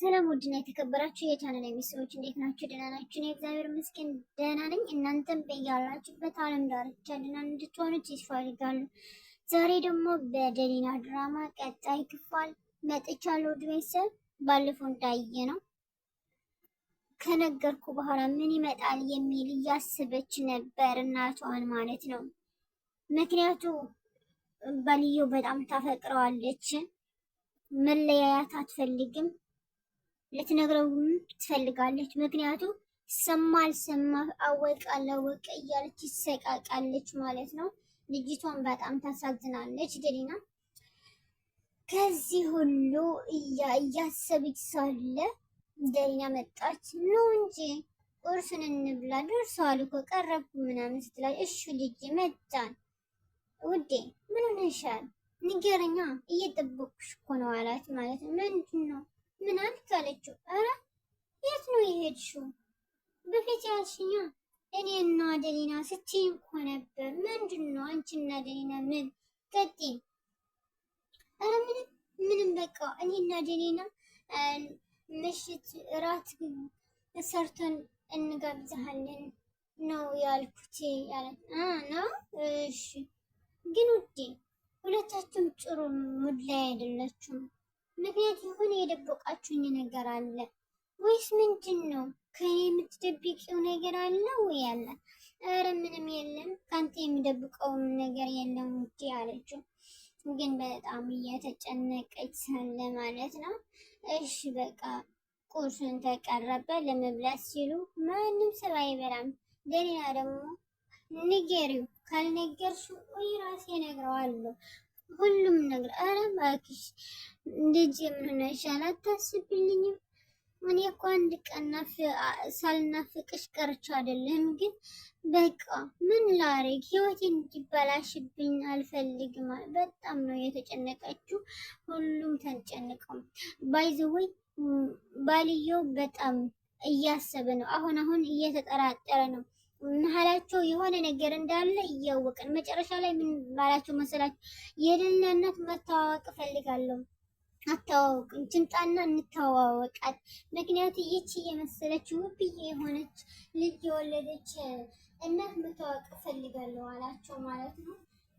ሰላም ውድና የተከበራችሁ የቻናል ቤተሰቦች እንዴት ናችሁ? ደህና ናችሁ? እኔ እግዚአብሔር ይመስገን ደህና ነኝ። እናንተም በያላችሁበት ዓለም ዳርቻ ደህና እንድትሆኑ ተስፋ አደርጋለሁ። ዛሬ ደግሞ በደሊና ድራማ ቀጣይ ክፍል መጥቻለሁ። ውድ ቤተሰብ ባለፈው እንዳየ ነው ከነገርኩ በኋላ ምን ይመጣል የሚል እያሰበች ነበር እናቷን ማለት ነው። ምክንያቱ ባልየው በጣም ታፈቅረዋለች፣ መለያያት አትፈልግም፣ ልትነግረውም ትፈልጋለች። ምክንያቱ ሰማ አልሰማ አወቀ አላወቀ እያለች ይሰቃቃለች ማለት ነው። ልጅቷን በጣም ታሳዝናለች ደሊና። ከዚህ ሁሉ እያሰበች ሳለ ደሊና መጣች። ነው እንጂ ቁርስን እንብላ ደርሰዋል እኮ ቀረብኩ ምናምን ስትላት፣ እሺ ልጅ መጣን ውዴ ምን ሆነሻል? ንገረኛ እየጠበኩሽ እኮ ነው አላት ማለት ነው። ምንድን ነው ምን አልክ አለችው። ኧረ የት ነው የሄድሽው? በፊት ያልሽኛ እኔና ደሊና ስትይ እኮ ነበር። ምንድን ነው አንቺና ደሊና ምን ቀጥይ? ኧረ ምንም በቃ እኔና ደሊና ምሽት እራት ሰርተን እንጋብዛሃለን ነው ያልኩት ያለት ነው። እሺ ግን ውዴ ሁለታችሁም ጥሩ ሙድ ላይ አይደላችሁም። ምክንያት የሆነ የደበቃችሁኝ ነገር አለ ወይስ ምንድን ነው? ከኔ የምትደብቂው ነገር አለ ወይ አለ። ኧረ ምንም የለም ከአንተ የሚደብቀውም ነገር የለም ውዴ አለችው። ግን በጣም እየተጨነቀች ሳለ ማለት ነው። እሺ በቃ ቁርሱን ተቀረበ። ለመብላት ሲሉ ማንም ሰው አይበላም። ደሊና ደግሞ ንገሪው፣ ካልነገርሽው ወይ ራሴ እነግረዋለሁ ሁሉም ነገር። ኧረ እባክሽ እንደዚህ ምን ሆነሻል? አታስብልኝም? እኔ እኮ አንድ ቀን ሳልናፍቅሽ ቀርቼ አይደለም፣ ግን በቃ ምን ላድርግ ህይወቴን እንዲበላሽብኝ አልፈልግም። በጣም ነው የተጨነቀችው። ሁሉም ተጨነቀው። ባይዘወይ ባልየው በጣም እያሰበ ነው። አሁን እየተጠራጠረ ነው። መሀላቸው የሆነ ነገር እንዳለ እያወቅን መጨረሻ ላይ ምን ባላቸው መሰላችሁ? የደሊና እናት መተዋወቅ እፈልጋለሁ፣ አተዋወቅን ትምጣና እንተዋወቃት። ምክንያቱ ይቺ የመሰለች ውብዬ የሆነች ልጅ የወለደች እናት መተዋወቅ እፈልጋለሁ አላቸው ማለት ነው።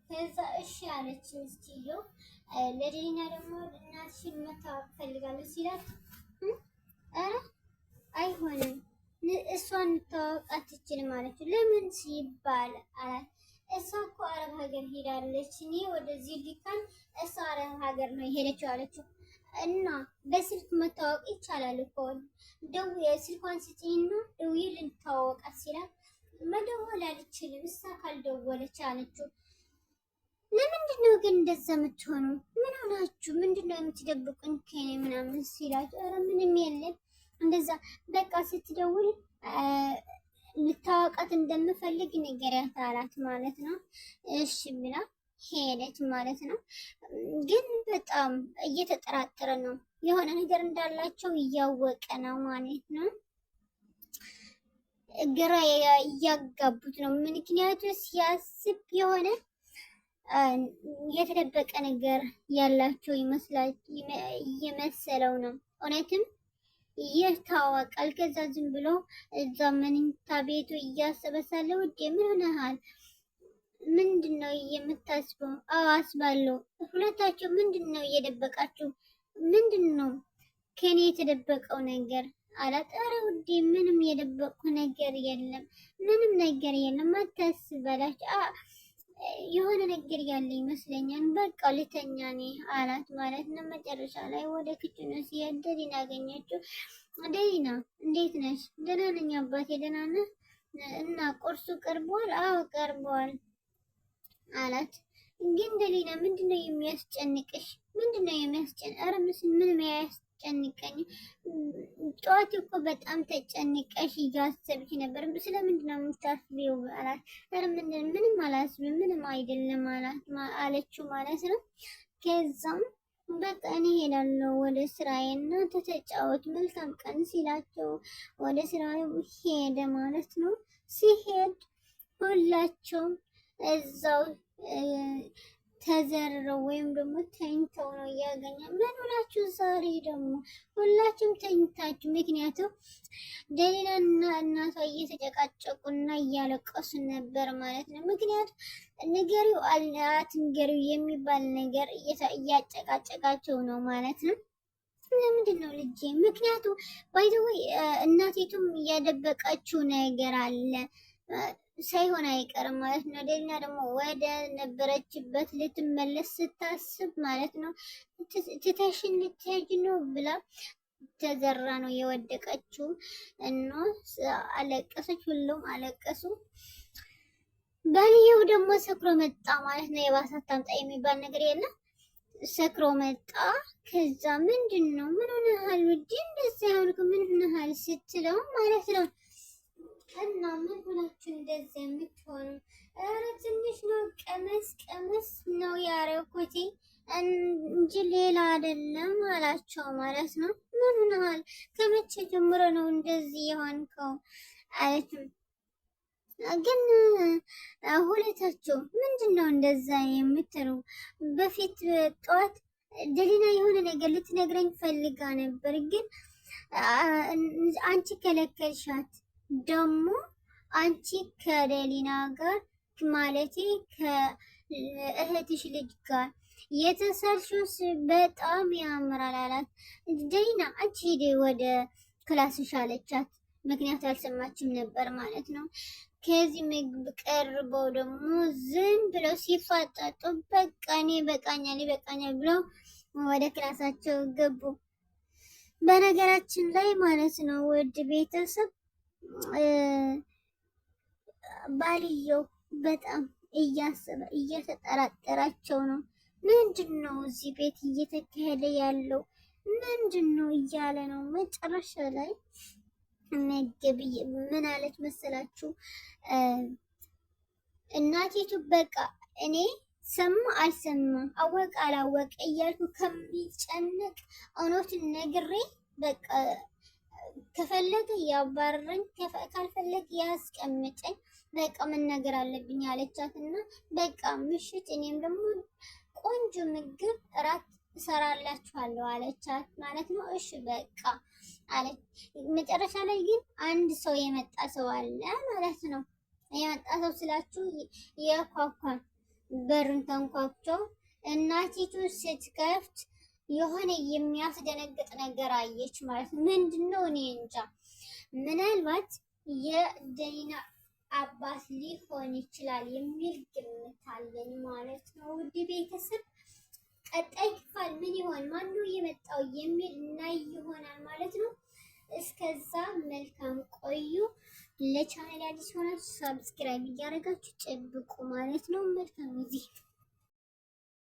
ከዛ እሺ አለች ሚስትየው። ለደሊና ደግሞ እናትሽን መተዋወቅ እፈልጋለሁ ሲላት፣ ኧረ አይሆንም እሷን እንተዋወቅ አትችልም አለችው። ለምን ሲባል አላት። እሷ እኮ አረብ ሀገር ሄዳለች፣ እኔ ወደዚህ ሊካን እሷ አረብ ሀገር ነው የሄደችው አለችው። እና በስልክ መተዋወቅ ይቻላል እኮ ደውዬ ስልኳን ስጪኝና ደውዬ ልንተዋወቃት ሲላት፣ መደወል አልችልም እሷ ካልደወለች አለችው። ለምንድን ነው ግን እንደዛ የምትሆኑ? ምን ሆናችሁ? ምንድን ነው የምትደብቁኝ ከኔ ምናምን ሲላቸው፣ ኧረ ምንም የለም እንደዛ በቃ ስትደውል ልታወቃት እንደምፈልግ ንገሪያት አላት ማለት ነው። እሺ ብላ ሄደች ማለት ነው። ግን በጣም እየተጠራጠረ ነው። የሆነ ነገር እንዳላቸው እያወቀ ነው ማለት ነው። ግራ እያጋቡት ነው። ምክንያቱ ሲያስብ የሆነ የተደበቀ ነገር ያላቸው እየመሰለው ነው። እውነትም ይታወቃል። ከዛ ዝም ብሎ እዛ መኝታ ቤቱ እያሰበ ሳለ፣ ውዴ ምን ሆነሃል? ምንድን ነው የምታስበው? አዎ አስባለሁ። ሁለታችሁ ምንድን ነው እየደበቃችሁ? ምንድን ነው ከኔ የተደበቀው ነገር አላት። ኧረ ውዴ ምንም የደበቅኩ ነገር የለም፣ ምንም ነገር የለም አታስብ አላቸው። የሆነ ነገር ያለ ይመስለኛል፣ በቃ ልተኛ እኔ አላት ማለት ነው። መጨረሻ ላይ ወደ ክችኑ ሲሄድ ደሊና አገኘችው። ደሊና እንዴት ነሽ? ደህና ነኝ አባቴ። ደህና ነህ? እና ቁርሱ ቀርቧል? አዎ ቀርቧል አላት። ግን ደሊና ምንድነው የሚያስጨንቅሽ? ምንድነው የሚያስጨንቅ? ኧረ ምንም ያስጨንቀኝ። ጠዋት እኮ በጣም ተጨንቀሽ እያሰብሽ ነበር። ስለምንድን ነው የምታስቢው አላት። ኧረ ምንም አላስብም፣ ምንም አይደለም አለችው ማለት ነው። ከዛም በቃ እኔ ሄዳለሁ ወደ ስራዬ እና ተጫወት መልካም ቀን ሲላቸው ወደ ስራው ሄደ ማለት ነው። ሲሄድ ሁላቸውም እዛው ተዘርረው ወይም ደግሞ ተኝተው ነው እያገኘ። ምን ሆናችሁ ዛሬ ደግሞ ሁላችሁም ተኝታችሁ? ምክንያቱም ደሊላና እናቷ እየተጨቃጨቁና እያለቀሱ ነበር ማለት ነው። ምክንያቱም ንገሪው አትንገሪው የሚባል ነገር እያጨቃጨቃቸው ነው ማለት ነው። ለምንድን ነው ልጄ? ምክንያቱም ባይዘወይ እናቲቱም እያደበቀችው ነገር አለ ሳይሆን አይቀርም ማለት ነው። ደሊና ደግሞ ወደ ነበረችበት ልትመለስ ስታስብ ማለት ነው ትተሽን ልትሄጂ ነው ብላ ተዘራ ነው የወደቀችው እና አለቀሰች። ሁሉም አለቀሱ። ባልየው ደግሞ ሰክሮ መጣ ማለት ነው። የባሰ አታምጣ የሚባል ነገር የለም። ሰክሮ መጣ። ከዛ ምንድን ነው ምን ሆነሃል ውዴ እንደዚህ ያልኩ ምን ሆነሃል ስትለው ማለት ነው እና ምን ሆናችሁ እንደዚህ የምትሆኑ? ኧረ ትንሽ ነው ቀመስ ቀመስ ነው ያረኩት እንጂ ሌላ አይደለም አላቸው ማለት ነው። ምን ሆነሃል? ከመቼ ጀምሮ ነው እንደዚህ የሆንከው አለች። ግን ሁለታቸው ምንድን ነው እንደዛ የምትሉ? በፊት ጠዋት ደሊና የሆነ ነገር ልትነግረኝ ፈልጋ ነበር፣ ግን አንቺ ከለከልሻት። ደግሞ አንቺ ከደሊና ጋር ማለቴ ከእህትሽ ልጅ ጋር የተሰርሽው በጣም ያምራል አላት። ደሊና አንቺ ሂዴ ወደ ክላስሽ አለቻት። ምክንያቱ አልሰማችም ነበር ማለት ነው። ከዚህ ምግብ ቀርበው ደግሞ ዝም ብለው ሲፋጠጡ በቃ እኔ ይበቃኛል ብለው ወደ ክላሳቸው ገቡ። በነገራችን ላይ ማለት ነው ውድ ቤተሰብ ባልየው በጣም እያሰበ እየተጠራጠራቸው ነው። ምንድን ነው እዚህ ቤት እየተካሄደ ያለው ምንድን ነው እያለ ነው። መጨረሻ ላይ ምን አለች መሰላችሁ? እናቲቱ በቃ እኔ ሰማ አልሰማ አወቅ አላወቅ እያልኩ ከሚጨነቅ እውነቱን ነግሬ በቃ ከፈለገ ያባረረኝ ካልፈለገ ያስቀምጠኝ በቃ መናገር አለብኝ አለቻት። እና በቃ ምሽት እኔም ደግሞ ቆንጆ ምግብ እራት እሰራላችኋለሁ አለቻት ማለት ነው። እሺ በቃ አለች። መጨረሻ ላይ ግን አንድ ሰው የመጣ ሰው አለ ማለት ነው። የመጣ ሰው ስላችሁ የኳኳን በሩን ተንኳኩቶ እናቲቱ ስትከፍት የሆነ የሚያስደነግጥ ነገር አየች ማለት ነው። ምንድነው? እኔ እንጃ። ምናልባት የደሊና አባት ሊሆን ይችላል የሚል ግምት አለኝ ማለት ነው። ውድ ቤተሰብ ቀጣይ ክፍል ምን ይሆን ማነው የመጣው የሚል እናይ ይሆናል ማለት ነው። እስከዛ መልካም ቆዩ። ለቻናል አዲስ ሆናችሁ ሰብስክራይብ እያደረጋችሁ ጠብቁ ማለት ነው። መልካም ጊዜ